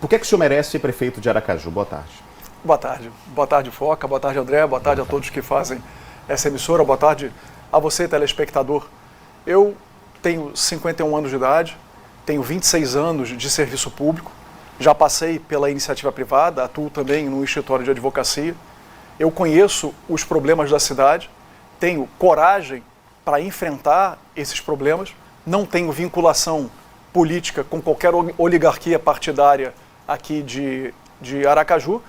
Por que o senhor merece ser prefeito de Aracaju? Boa tarde. Boa tarde. Boa tarde, Foca. Boa tarde, André. Boa tarde a todos que fazem essa emissora. Boa tarde a você, telespectador. Eu tenho 51 anos de idade, tenho 26 anos de serviço público, já passei pela iniciativa privada, atuo também no escritório de advocacia. Eu conheço os problemas da cidade, tenho coragem para enfrentar esses problemas, não tenho vinculação política com qualquer oligarquia partidária aqui de Aracaju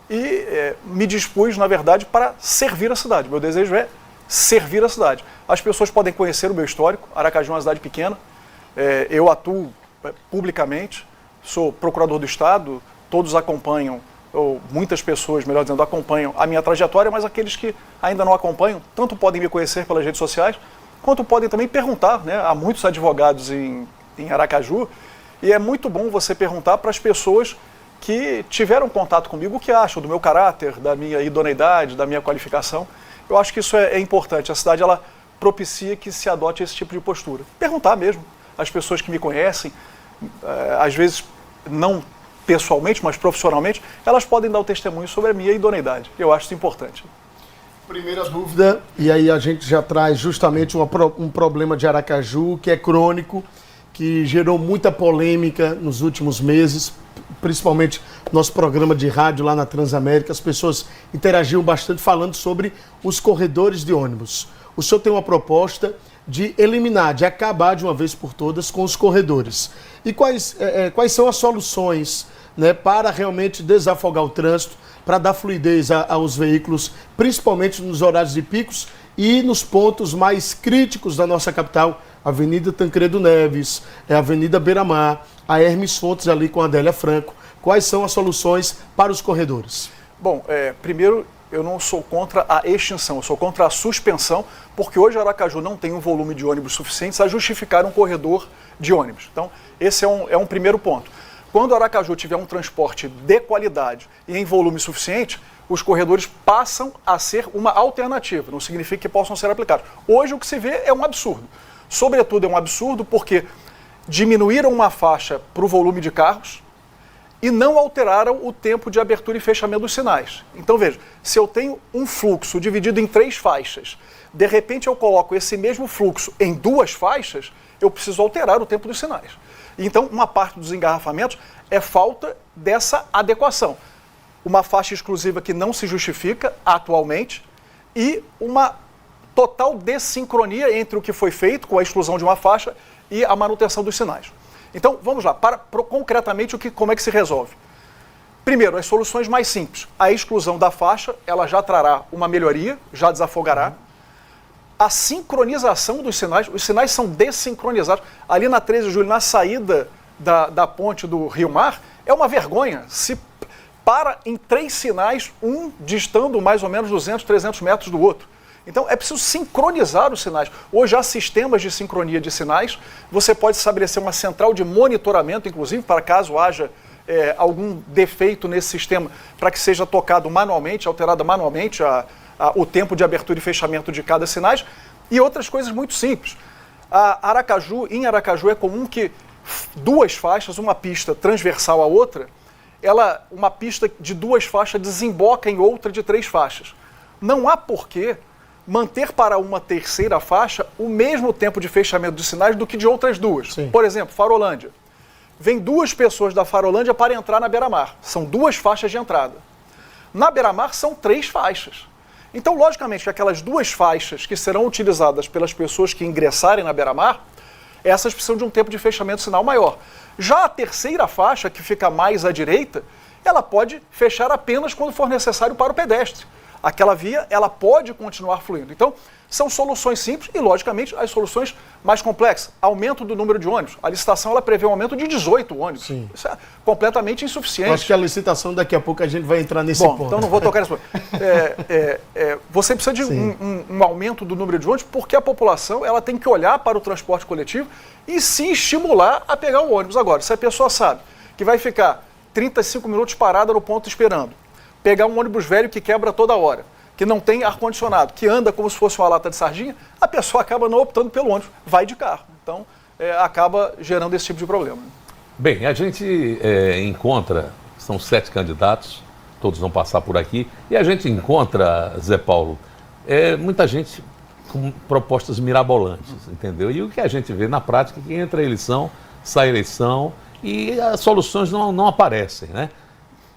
e me dispus, na verdade, para servir a cidade. Meu desejo é servir a cidade. As pessoas podem conhecer o meu histórico. Aracaju é uma cidade pequena, eu atuo publicamente, sou procurador do Estado, todos acompanham, ou muitas pessoas, melhor dizendo, acompanham a minha trajetória, mas aqueles que ainda não acompanham, tanto podem me conhecer pelas redes sociais, quanto podem também perguntar, né? Há muitos advogados em Aracaju, e é muito bom você perguntar para as pessoas que tiveram contato comigo o que acham do meu caráter, da minha idoneidade, da minha qualificação. Eu acho que isso é importante. A cidade, ela propicia que se adote esse tipo de postura. Perguntar mesmo às pessoas que me conhecem, às vezes não pessoalmente, mas profissionalmente, elas podem dar o testemunho sobre a minha idoneidade. Eu acho isso importante. Primeira dúvida, e aí a gente já traz justamente um problema de Aracaju que é crônico, que gerou muita polêmica nos últimos meses, principalmente nosso programa de rádio lá na Transamérica. As pessoas interagiam bastante falando sobre os corredores de ônibus. O senhor tem uma proposta de eliminar, de acabar de uma vez por todas com os corredores. E quais são as soluções, né, para realmente desafogar o trânsito, para dar fluidez aos veículos, principalmente nos horários de picos e nos pontos mais críticos da nossa capital, Avenida Tancredo Neves, a Avenida Beira-Mar, a Hermes Fontes ali com a Adélia Franco. Quais são as soluções para os corredores? Bom, primeiro, eu não sou contra a extinção, eu sou contra a suspensão, porque hoje Aracaju não tem um volume de ônibus suficiente a justificar um corredor de ônibus. Então, esse é um primeiro ponto. Quando Aracaju tiver um transporte de qualidade e em volume suficiente, os corredores passam a ser uma alternativa, não significa que possam ser aplicados. Hoje o que se vê é um absurdo. Sobretudo é um absurdo porque diminuíram uma faixa para o volume de carros e não alteraram o tempo de abertura e fechamento dos sinais. Então veja, se eu tenho um fluxo dividido em 3 faixas, de repente eu coloco esse mesmo fluxo em 2 faixas, eu preciso alterar o tempo dos sinais. Então uma parte dos engarrafamentos é falta dessa adequação. Uma faixa exclusiva que não se justifica atualmente e uma total dessincronia entre o que foi feito com a exclusão de uma faixa e a manutenção dos sinais. Então, vamos lá, concretamente como é que se resolve? Primeiro, as soluções mais simples. A exclusão da faixa, ela já trará uma melhoria, já desafogará. A sincronização dos sinais, os sinais são dessincronizados. Ali na 13 de julho, na saída da ponte do Rio Mar, é uma vergonha. Se para em 3 sinais, um distando mais ou menos 200, 300 metros do outro. Então, é preciso sincronizar os sinais. Hoje há sistemas de sincronia de sinais. Você pode estabelecer uma central de monitoramento, inclusive, para caso haja algum defeito nesse sistema, para que seja tocado manualmente, alterado manualmente o tempo de abertura e fechamento de cada sinais. E outras coisas muito simples. Em Aracaju é comum que 2 faixas, uma pista transversal à outra, uma pista de 2 faixas desemboca em outra de 3 faixas. Não há porquê manter para uma terceira faixa o mesmo tempo de fechamento dos sinais do que de outras 2. Sim. Por exemplo, Farolândia. Vem 2 pessoas da Farolândia para entrar na Beira-Mar. São 2 faixas de entrada. Na Beira-Mar são 3 faixas. Então, logicamente, que aquelas 2 faixas que serão utilizadas pelas pessoas que ingressarem na Beira-Mar, essas precisam de um tempo de fechamento de sinal maior. Já a terceira faixa, que fica mais à direita, ela pode fechar apenas quando for necessário para o pedestre. Aquela via, ela pode continuar fluindo. Então, são soluções simples e, logicamente, as soluções mais complexas. Aumento do número de ônibus. A licitação, ela prevê um aumento de 18 ônibus. Sim. Isso é completamente insuficiente. Eu acho que a licitação, daqui a pouco, a gente vai entrar nesse ponto. Então não vou tocar nesse ponto. Você precisa de um aumento do número de ônibus porque a população, ela tem que olhar para o transporte coletivo e se estimular a pegar o ônibus. Agora, se a pessoa sabe que vai ficar 35 minutos parada no ponto esperando, pegar um ônibus velho que quebra toda hora, que não tem ar-condicionado, que anda como se fosse uma lata de sardinha, a pessoa acaba não optando pelo ônibus, vai de carro. Então, acaba gerando esse tipo de problema. Bem, a gente encontra, são 7 candidatos, todos vão passar por aqui, e a gente encontra, Zé Paulo, muita gente com propostas mirabolantes, entendeu? E o que a gente vê na prática é que entra a eleição, sai a eleição e as soluções não aparecem, né?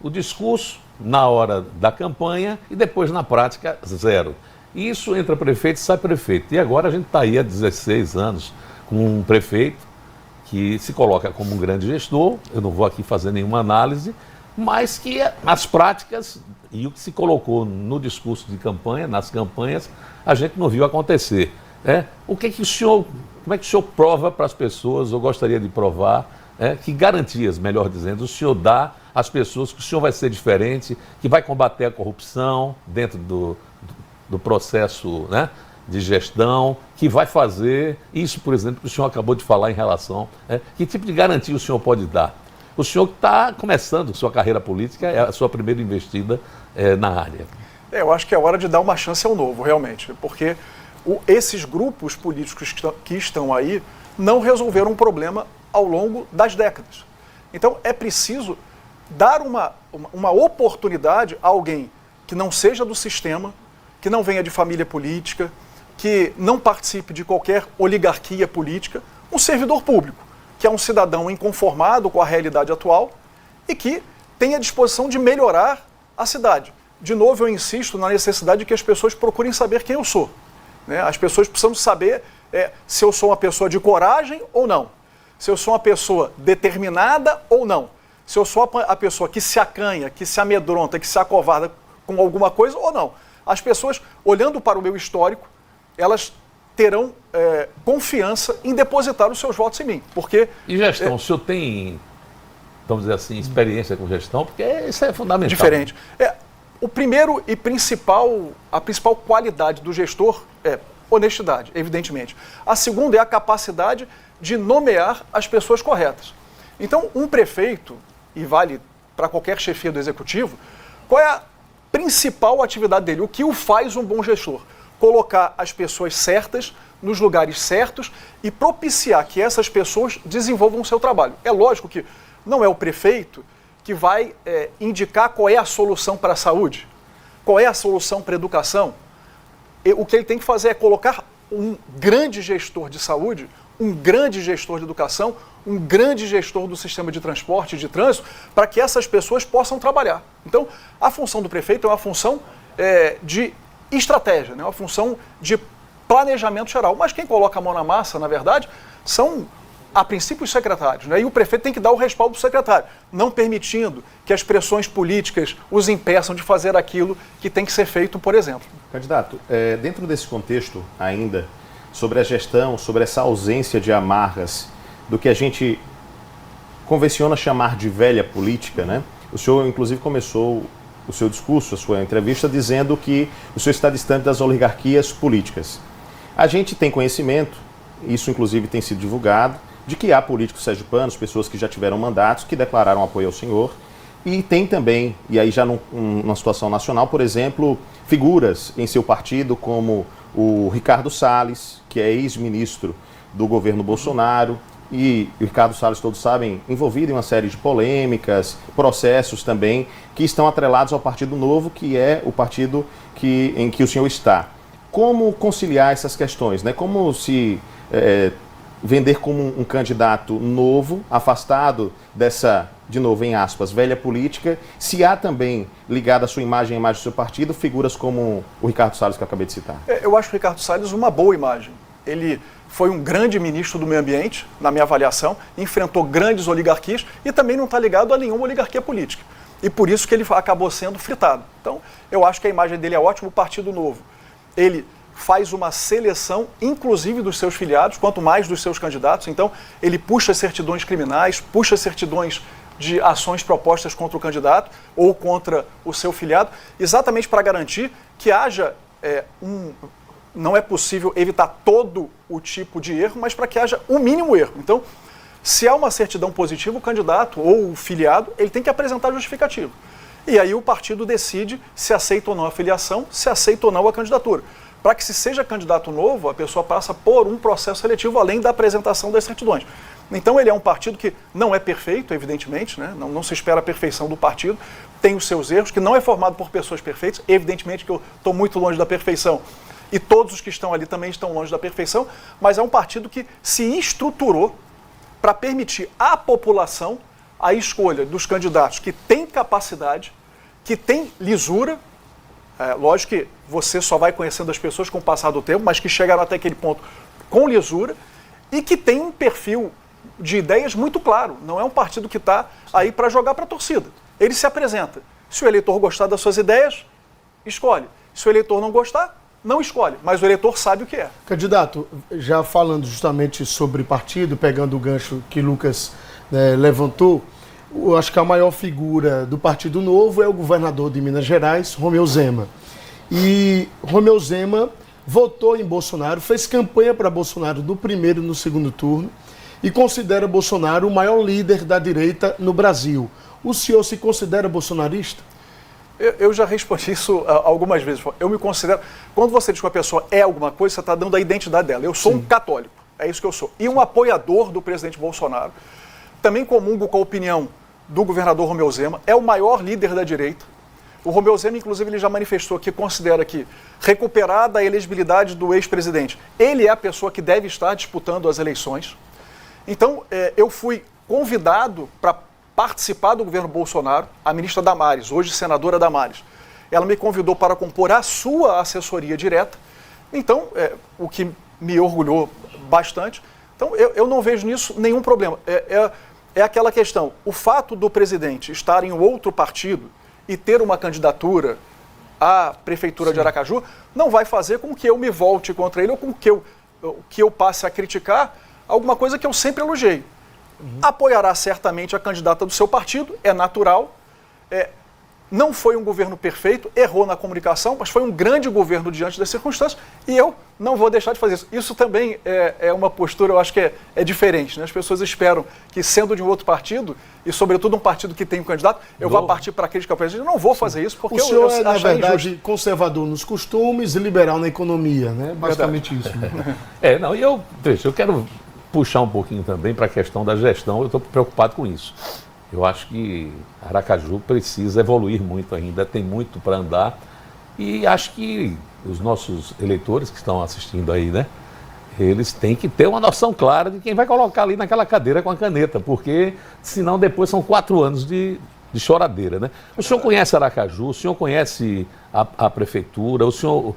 O discurso na hora da campanha e depois na prática, zero. E isso entra prefeito e sai prefeito. E agora a gente está aí há 16 anos com um prefeito que se coloca como um grande gestor, eu não vou aqui fazer nenhuma análise, mas que as práticas e o que se colocou no discurso de campanha, nas campanhas, a gente não viu acontecer. Como é que o senhor prova para as pessoas, ou gostaria de provar, que garantias, melhor dizendo, o senhor dá às pessoas que o senhor vai ser diferente, que vai combater a corrupção dentro do processo, né, de gestão, que vai fazer isso, por exemplo, que o senhor acabou de falar em relação, que tipo de garantia o senhor pode dar? O senhor que está começando sua carreira política, é a sua primeira investida na área. Eu acho que é hora de dar uma chance ao novo, realmente, porque esses grupos políticos que estão aí não resolveram um problema ao longo das décadas. Então é preciso dar uma oportunidade a alguém que não seja do sistema, que não venha de família política, que não participe de qualquer oligarquia política, um servidor público, que é um cidadão inconformado com a realidade atual e que tem a disposição de melhorar a cidade. De novo, eu insisto na necessidade de que as pessoas procurem saber quem eu sou. As pessoas precisam saber se eu sou uma pessoa de coragem ou não, se eu sou uma pessoa determinada ou não, se eu sou a pessoa que se acanha, que se amedronta, que se acovarda com alguma coisa ou não. As pessoas, olhando para o meu histórico, elas terão confiança em depositar os seus votos em mim. Porque, e gestão, o senhor tem, vamos dizer assim, experiência com gestão? Porque isso é fundamental. Diferente. O primeiro e a principal qualidade do gestor é honestidade, evidentemente. A segunda é a capacidade de nomear as pessoas corretas. Então, um prefeito, e vale para qualquer chefia do executivo, qual é a principal atividade dele? O que o faz um bom gestor? Colocar as pessoas certas nos lugares certos e propiciar que essas pessoas desenvolvam o seu trabalho. É lógico que não é o prefeito que vai indicar qual é a solução para a saúde, qual é a solução para a educação. O que ele tem que fazer é colocar um grande gestor de saúde, um grande gestor de educação, um grande gestor do sistema de transporte e de trânsito, para que essas pessoas possam trabalhar. Então, a função do prefeito é uma função de estratégia, uma função de planejamento geral. Mas quem coloca a mão na massa, na verdade, são, a princípio, os secretários. E o prefeito tem que dar o respaldo do secretário, não permitindo que as pressões políticas os impeçam de fazer aquilo que tem que ser feito, por exemplo. Candidato, dentro desse contexto ainda, sobre a gestão, sobre essa ausência de amarras, do que a gente convenciona chamar de velha política, né? O senhor, inclusive, começou o seu discurso, a sua entrevista, dizendo que o senhor está distante das oligarquias políticas. A gente tem conhecimento, isso inclusive tem sido divulgado, de que há políticos sergipanos, pessoas que já tiveram mandatos, que declararam apoio ao senhor, e tem também, e aí já numa situação nacional, por exemplo, figuras em seu partido como o Ricardo Salles, que é ex-ministro do governo Bolsonaro, e o Ricardo Salles, todos sabem, envolvido em uma série de polêmicas, processos também, que estão atrelados ao Partido Novo, que é o partido em que o senhor está. Como conciliar essas questões, né? Como se vender como um candidato novo, afastado dessa, de novo, em aspas, velha política, se há também, ligado à sua imagem, à imagem do seu partido, figuras como o Ricardo Salles, que eu acabei de citar? Eu acho o Ricardo Salles uma boa imagem. Ele foi um grande ministro do meio ambiente, na minha avaliação, enfrentou grandes oligarquias e também não está ligado a nenhuma oligarquia política. E por isso que ele acabou sendo fritado. Então, eu acho que a imagem dele é ótima. O Partido Novo, ele faz uma seleção, inclusive dos seus filiados, quanto mais dos seus candidatos. Então, ele puxa certidões criminais, puxa certidões de ações propostas contra o candidato ou contra o seu filiado, exatamente para garantir que haja não é possível evitar todo o tipo de erro, mas para que haja o mínimo erro. Então, se há uma certidão positiva, o candidato ou o filiado, ele tem que apresentar justificativo. E aí o partido decide se aceita ou não a filiação, se aceita ou não a candidatura. Para que se seja candidato novo, a pessoa passa por um processo seletivo além da apresentação das certidões. Então ele é um partido que não é perfeito, evidentemente, né? Não se espera a perfeição do partido, tem os seus erros, que não é formado por pessoas perfeitas, evidentemente que eu estou muito longe da perfeição, e todos os que estão ali também estão longe da perfeição, mas é um partido que se estruturou para permitir à população a escolha dos candidatos que têm capacidade, que têm lisura. Lógico que você só vai conhecendo as pessoas com o passar do tempo, mas que chegaram até aquele ponto com lisura e que tem um perfil de ideias muito claro. Não é um partido que está aí para jogar para a torcida. Ele se apresenta. Se o eleitor gostar das suas ideias, escolhe. Se o eleitor não gostar, não escolhe. Mas o eleitor sabe o que é. Candidato, já falando justamente sobre partido, pegando o gancho que Lucas levantou, eu acho que a maior figura do Partido Novo é o governador de Minas Gerais, Romeu Zema. E Romeu Zema votou em Bolsonaro, fez campanha para Bolsonaro no primeiro e no segundo turno e considera Bolsonaro o maior líder da direita no Brasil. O senhor se considera bolsonarista? Eu já respondi isso algumas vezes. Eu me considero... Quando você diz que uma pessoa é alguma coisa, você está dando a identidade dela. Eu sou um católico, é isso que eu sou. E um apoiador do presidente Bolsonaro. Também comungo com a opinião do governador Romeu Zema, é o maior líder da direita. O Romeu Zema, inclusive, ele já manifestou que considera que, recuperada a elegibilidade do ex-presidente, ele é a pessoa que deve estar disputando as eleições. Então, eu fui convidado para participar do governo Bolsonaro, a ministra Damares, hoje senadora Damares. Ela me convidou para compor a sua assessoria direta, então, o que me orgulhou bastante. Então, eu não vejo nisso nenhum problema. É aquela questão, o fato do presidente estar em outro partido e ter uma candidatura à prefeitura de Aracaju não vai fazer com que eu me volte contra ele ou com que eu passe a criticar alguma coisa que eu sempre elogiei. Apoiará certamente a candidata do seu partido, é natural. Não foi um governo perfeito, errou na comunicação, mas foi um grande governo diante das circunstâncias e eu não vou deixar de fazer isso. Isso também é uma postura, eu acho que é diferente, né? As pessoas esperam que, sendo de um outro partido, e sobretudo um partido que tem um candidato, eu vá partir para a crítica ao presidente. Eu não vou fazer isso, porque o senhor eu é, na verdade, injusto. conservador nos costumes e liberal na economia, né? Basicamente isso. Né? Eu quero puxar um pouquinho também para a questão da gestão, eu estou preocupado com isso. Eu acho que Aracaju precisa evoluir muito ainda, tem muito para andar e acho que os nossos eleitores que estão assistindo aí, né, eles têm que ter uma noção clara de quem vai colocar ali naquela cadeira com a caneta, porque senão depois são 4 anos de choradeira, né? O senhor conhece Aracaju, o senhor conhece a prefeitura, o senhor,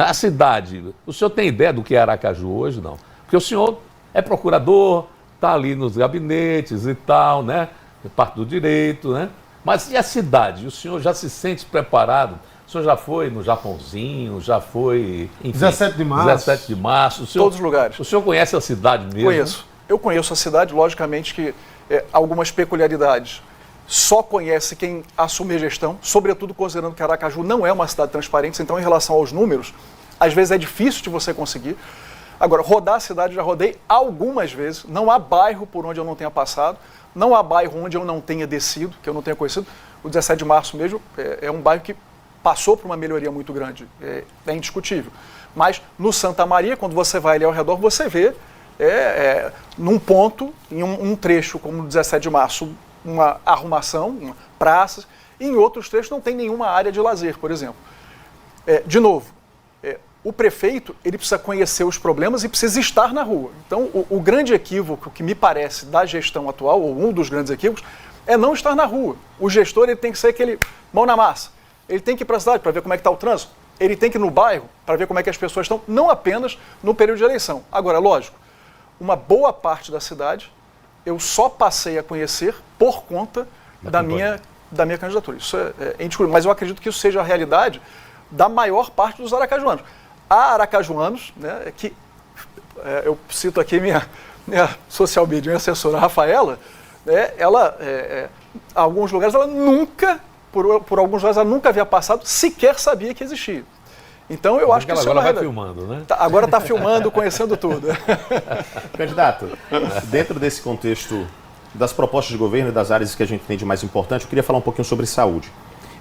a cidade, o senhor tem ideia do que é Aracaju hoje? Não. Porque o senhor é procurador, está ali nos gabinetes e tal, né? Parte do direito, né? Mas e a cidade? O senhor já se sente preparado? O senhor já foi no Japãozinho, já foi... Enfim, 17 de março. 17 de março. Todos os lugares. O senhor conhece a cidade mesmo? Conheço. Eu conheço a cidade, logicamente que algumas peculiaridades só conhece quem assume a gestão, sobretudo considerando que Aracaju não é uma cidade transparente, então em relação aos números, às vezes é difícil de você conseguir. Agora, rodar a cidade já rodei algumas vezes, não há bairro por onde eu não tenha passado, não há bairro onde eu não tenha descido, que eu não tenha conhecido. O 17 de março mesmo é um bairro que passou por uma melhoria muito grande, é indiscutível. Mas no Santa Maria, quando você vai ali ao redor, você vê num ponto, em um trecho como o 17 de março, uma arrumação, praças, e em outros trechos não tem nenhuma área de lazer, por exemplo. De novo, o prefeito ele precisa conhecer os problemas e precisa estar na rua. Então, o grande equívoco que me parece da gestão atual, ou um dos grandes equívocos, é não estar na rua. O gestor ele tem que ser aquele mão na massa. Ele tem que ir para a cidade para ver como é que está o trânsito. Ele tem que ir no bairro para ver como é que as pessoas estão, não apenas no período de eleição. Agora, lógico, uma boa parte da cidade eu só passei a conhecer por conta da minha candidatura. Isso é indiscutível, mas eu acredito que isso seja a realidade da maior parte dos aracajuanos. Há aracajuanos, né, que eu cito aqui minha social media, minha assessora Rafaela, ela, alguns lugares, ela nunca, por alguns lugares, ela nunca havia passado, sequer sabia que existia. Então eu acho que isso agora vai filmando, né? Agora está filmando, conhecendo tudo. Candidato, dentro desse contexto das propostas de governo e das áreas que a gente tem de mais importante, eu queria falar um pouquinho sobre saúde.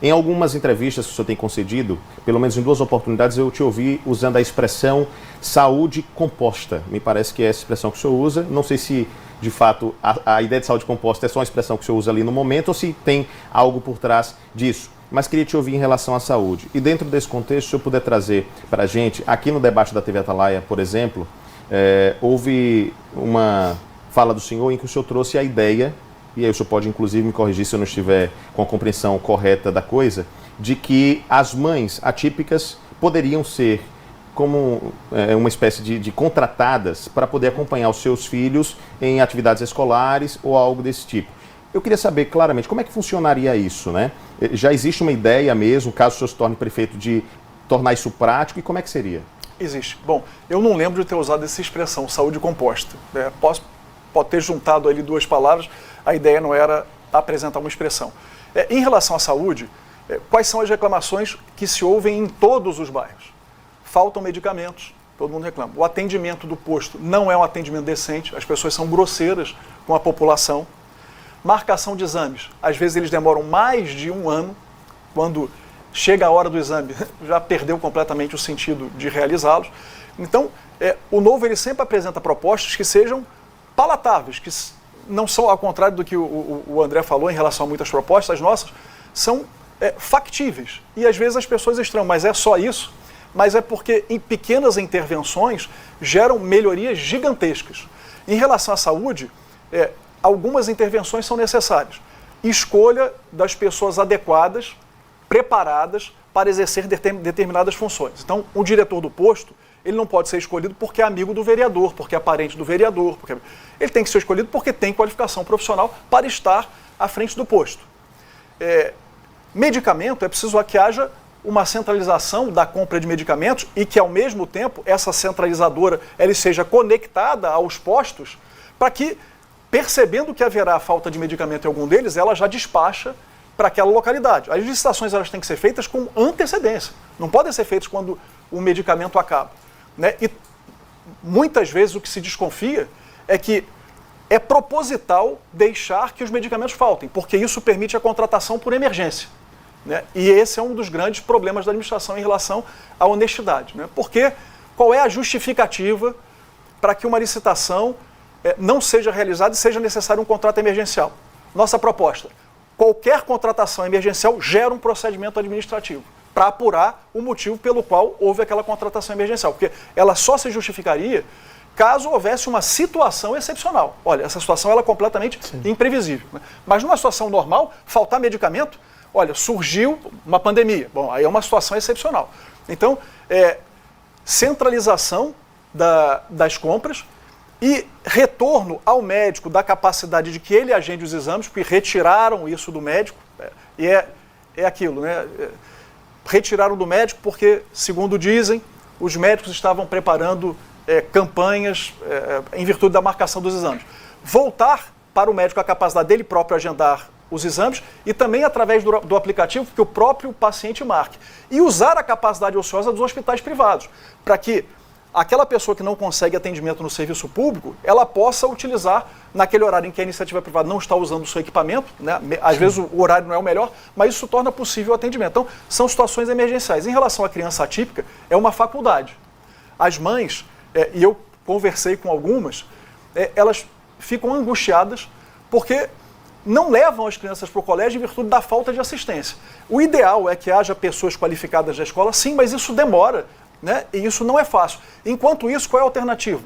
Em algumas entrevistas que o senhor tem concedido, pelo menos em 2 oportunidades, eu te ouvi usando a expressão saúde composta. Me parece que é essa expressão que o senhor usa. Não sei se de fato, a ideia de saúde composta é só uma expressão que o senhor usa ali no momento ou se tem algo por trás disso. Mas queria te ouvir em relação à saúde. E dentro desse contexto, se o senhor puder trazer para a gente, aqui no debate da TV Atalaia, por exemplo, houve uma fala do senhor em que o senhor trouxe a ideia, e aí o senhor pode inclusive me corrigir se eu não estiver com a compreensão correta da coisa, de que as mães atípicas poderiam ser como uma espécie de contratadas para poder acompanhar os seus filhos em atividades escolares ou algo desse tipo. Eu queria saber claramente como é que funcionaria isso, né? Já existe uma ideia mesmo, caso o senhor se torne prefeito, de tornar isso prático, e como é que seria? Existe. Bom, eu não lembro de ter usado essa expressão, saúde composta. Pode ter juntado ali duas palavras, a ideia não era apresentar uma expressão. Em relação à saúde, quais são as reclamações que se ouvem em todos os bairros? Faltam medicamentos, todo mundo reclama. O atendimento do posto não é um atendimento decente, as pessoas são grosseiras com a população. Marcação de exames, às vezes eles demoram mais de um ano, quando chega a hora do exame, já perdeu completamente o sentido de realizá-los. Então, o Novo ele sempre apresenta propostas que sejam palatáveis, que não são, ao contrário do que o André falou em relação a muitas propostas, as nossas são factíveis. E às vezes as pessoas estranham, mas é só isso? Mas é porque em pequenas intervenções geram melhorias gigantescas. Em relação à saúde, algumas intervenções são necessárias. Escolha das pessoas adequadas, preparadas para exercer determinadas funções. Então, o diretor do posto, ele não pode ser escolhido porque é amigo do vereador, porque é parente do vereador. Ele tem que ser escolhido porque tem qualificação profissional para estar à frente do posto. Medicamento, é preciso que haja uma centralização da compra de medicamentos e que, ao mesmo tempo, essa centralizadora ela seja conectada aos postos para que, percebendo que haverá falta de medicamento em algum deles, ela já despacha para aquela localidade. As licitações elas têm que ser feitas com antecedência, não podem ser feitas quando o medicamento acaba. Né? E muitas vezes o que se desconfia é que é proposital deixar que os medicamentos faltem, porque isso permite a contratação por emergência. Né? E esse é um dos grandes problemas da administração em relação à honestidade. Né? Porque qual é a justificativa para que uma licitação não seja realizada e seja necessário um contrato emergencial? Nossa proposta: qualquer contratação emergencial gera um procedimento administrativo para apurar o motivo pelo qual houve aquela contratação emergencial, porque ela só se justificaria caso houvesse uma situação excepcional. Olha, essa situação ela é completamente imprevisível. Né? Mas numa situação normal, faltar medicamento, olha, surgiu uma pandemia. Bom, aí é uma situação excepcional. Então, centralização das compras e retorno ao médico da capacidade de que ele agende os exames, porque retiraram isso do médico, e é aquilo, né? Retiraram do médico porque, segundo dizem, os médicos estavam preparando campanhas em virtude da marcação dos exames. Voltar para o médico a capacidade dele próprio agendar os exames e também através do aplicativo que o próprio paciente marque. E usar a capacidade ociosa dos hospitais privados, para que aquela pessoa que não consegue atendimento no serviço público, ela possa utilizar naquele horário em que a iniciativa privada não está usando o seu equipamento, né? Às vezes o horário não é o melhor, mas isso torna possível o atendimento. Então, são situações emergenciais. Em relação à criança atípica, é uma faculdade. As mães, e eu conversei com algumas, elas ficam angustiadas porque não levam as crianças para o colégio em virtude da falta de assistência. O ideal é que haja pessoas qualificadas na escola, sim, mas isso demora, né? E isso não é fácil. Enquanto isso, qual é a alternativa?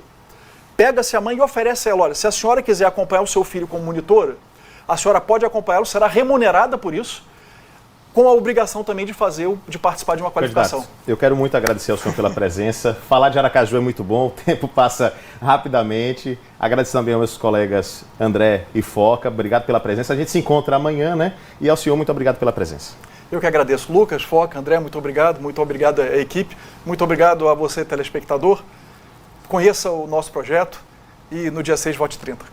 Pega-se a mãe e oferece a ela: olha, se a senhora quiser acompanhar o seu filho como monitora, a senhora pode acompanhá-lo, será remunerada por isso, com a obrigação também de participar de uma qualificação. Candidato, eu quero muito agradecer ao senhor pela presença. Falar de Aracaju é muito bom, o tempo passa rapidamente. Agradeço também aos meus colegas André e Foca. Obrigado pela presença. A gente se encontra amanhã, né? E ao senhor, muito obrigado pela presença. Eu que agradeço. Lucas, Foca, André, muito obrigado à equipe, muito obrigado a você, telespectador. Conheça o nosso projeto e no dia 6 vote 30.